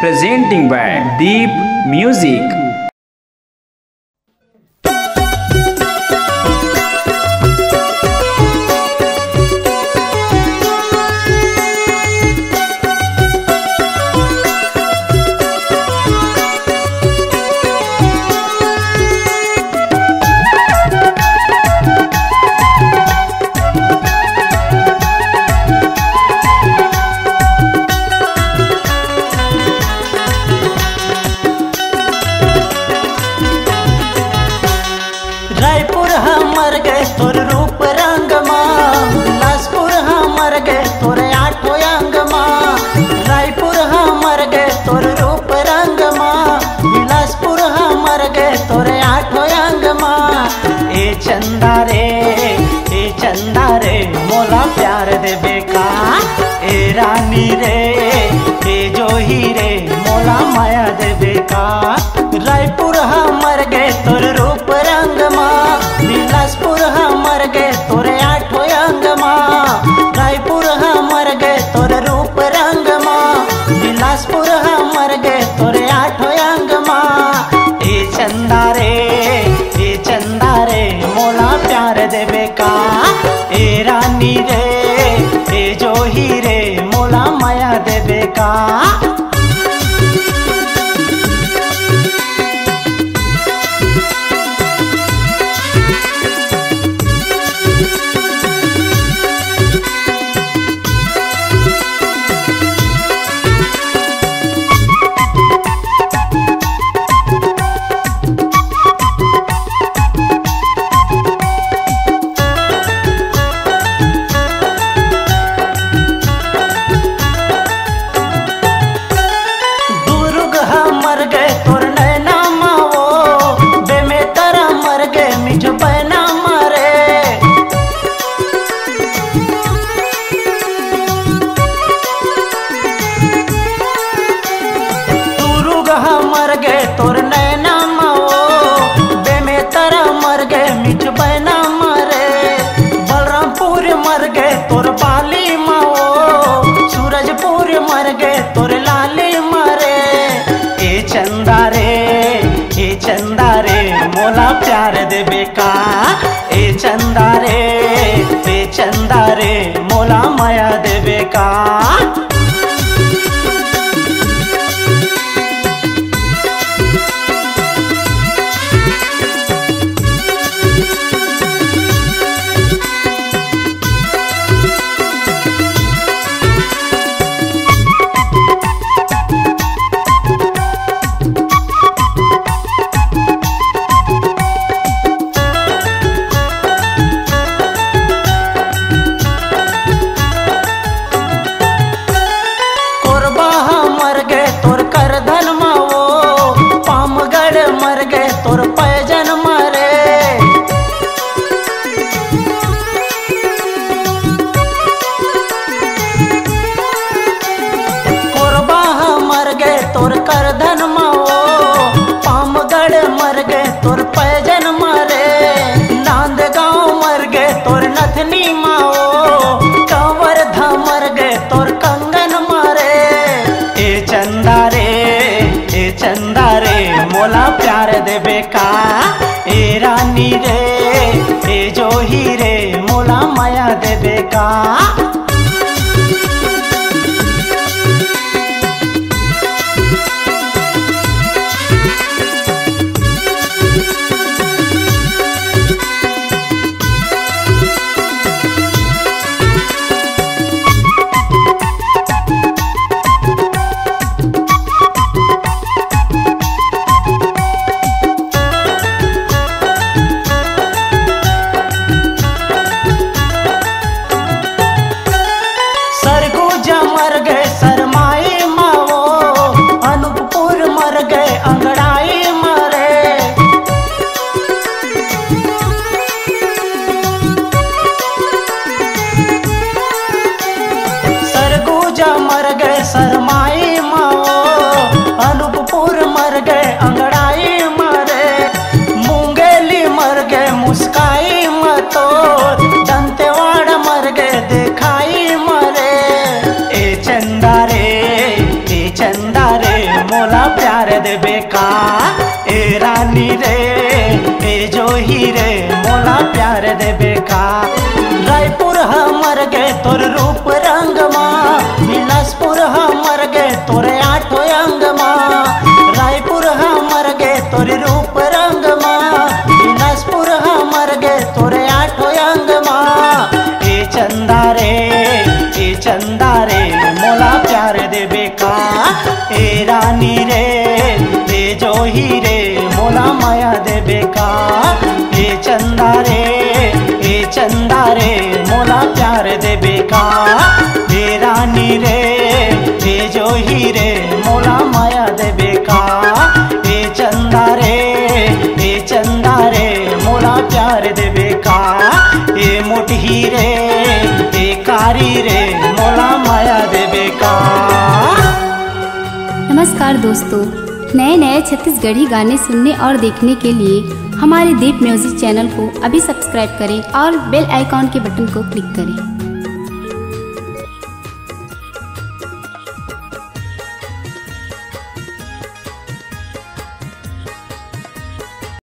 presenting by Deep Music. Raipur हमर गए तोर रूप रंग माँ, बिलासपुर हमर गए तोर आठो अंग माँ। रायपुर हमर गए तोर रूप रंग माँ, बिलासपुर हमर गए तोर आठो अंग माँ। ए चंदा रे मोला प्यार देबे का, ए रानी रे ए जोही रे मोला माया देबे का। रायपुर हमर गए तोर रूप रंग माँ, बिलासपुर हमर गए तोर आठो अंग माँ। रायपुर हमर गए तोर रूप रंग माँ, बिलासपुर हमर गए तोर आठो अंग माँ। ए चंदा रे मोला प्यार देबे का, ए रानी रे ए जोही रे मोला माया देबे का। मर गए तोर नैना माओ, बेमेतरा मर गए मिठ बहना मारे। तुरुगह मर गए तोर नैना माओ, बेमेतरा मर गए मिठ बहना मारे। बलरामपुर मर गए तोर बाली माओ, सूरजपुर मर गए तोर लाली मारे। ए चंदा रे मोला प्यार देबे का, ए चंदा रे मोला माया देबे का। मर गए तोर पैजन मारे। कोरबा मर गए तोर करधन माओ, पामगढ़ मर गए तोर पैजन मारे। नांदगांव मर गए तोर नथनी माओ, कंवरधा मर गए तोर कंगन मारे। ए चंदा रे मोला प्यार देबे का, ए रानी रे ए जोही रे मोला माया देबे का। रे मोला प्यार देबे का। ए रानी रे ए जोही रे मोला प्यार देबे का। रायपुर हमर गे तोर रूप रंग मा, बिलासपुर हमर गे तोर आठो अंग मा। रायपुर हमर गे तोर रूप रंग मा, बिलासपुर हमर गे तोर आठो अंग मा। ए चंदा रे मोला प्यार देबे का। ए रानी रे ए जोही रे मोला माया देबे का। ए चंदा रे मोला प्यार देबे का। ए रानी रे ए जोही रे मोला माया देबे का। ए चंदा रे मोला प्यार देबे का। ए मोटही रे ए कारी रे मोला माया देबे का। नमस्कार दोस्तों, नए नए छत्तीसगढ़ी गाने सुनने और देखने के लिए हमारे दीप म्यूजिक चैनल को अभी सब्सक्राइब करें और बेल आइकॉन के बटन को क्लिक करें।